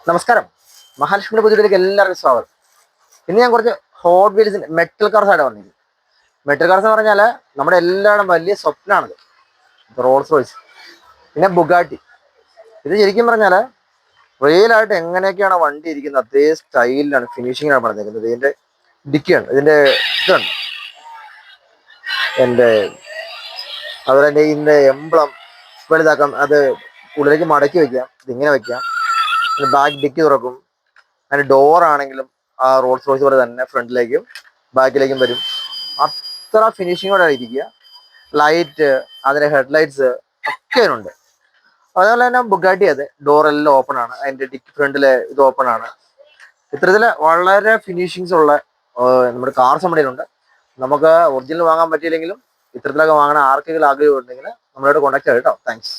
നമസ്കാരം. മഹാലക്ഷ്മിയുടെ പുതിയതിലേക്ക് എല്ലാവർക്കും സ്വാഗതം. ഇന്ന് ഞാൻ കുറച്ച് ഹോട്ട് വീൽസിന്റെ മെറ്റൽ കാർസ് ആയിട്ട് വന്നിരിക്കും. മെറ്റൽ കാർസ് എന്ന് പറഞ്ഞാൽ നമ്മുടെ എല്ലാവരും വലിയ സ്വപ്നമാണത്. റോൾസ് റോയ്സ്, പിന്നെ ബുഗാട്ടി. ഇത് ശരിക്കും പറഞ്ഞാൽ റിയലായിട്ട് എങ്ങനെയൊക്കെയാണ് വണ്ടി ഇരിക്കുന്നത് അതേ സ്റ്റൈലിലാണ് ഫിനിഷിങ്ങിലാണ് പറഞ്ഞിരിക്കുന്നത്. ഇതിന്റെ ഡിക്കിയാണ്, ഇതിന്റെ ഇതാണ് എൻ്റെ, അതുപോലെ തന്നെ ഇതിന്റെ എംബ്ലം വലുതാക്കാം, അത് ഉള്ളിലേക്ക് മടക്കി വെക്കാം, ഇതിങ്ങനെ വെക്കാം. ബാക്ക് ഡിക്കി തുറക്കും. അതിന്റെ ഡോർ ആണെങ്കിലും ആ റോൾസ് റോയ്സ് പോലെ തന്നെ ഫ്രണ്ടിലേക്കും ബാക്കിലേക്കും വരും. അത്ര ഫിനിഷിങ്ങോടെ ഇരിക്കുക. ലൈറ്റ്, അതിന്റെ ഹെഡ്ലൈറ്റ്സ് ഒക്കെ ഉണ്ട്. അതുപോലെ തന്നെ ബുഗാട്ടി, അത് ഡോറെല്ലാം ഓപ്പൺ ആണ്, അതിന്റെ ഡിക്കി ഫ്രണ്ടിലെ ഇത് ഓപ്പൺ ആണ്. ഇത്തരത്തില് വളരെ ഫിനിഷിങ്സ് ഉള്ള നമ്മുടെ കാർസ് നമ്മുടെ ഉണ്ട്. നമുക്ക് ഒറിജിനൽ വാങ്ങാൻ പറ്റിയില്ലെങ്കിലും ഇത്തരത്തിലൊക്കെ വാങ്ങാൻ ആർക്കെങ്കിലും ആഗ്രഹം ഉണ്ടെങ്കിൽ നമ്മളോട് കോൺടാക്ട് ചെയ്യാം കേട്ടോ. താങ്ക്സ്.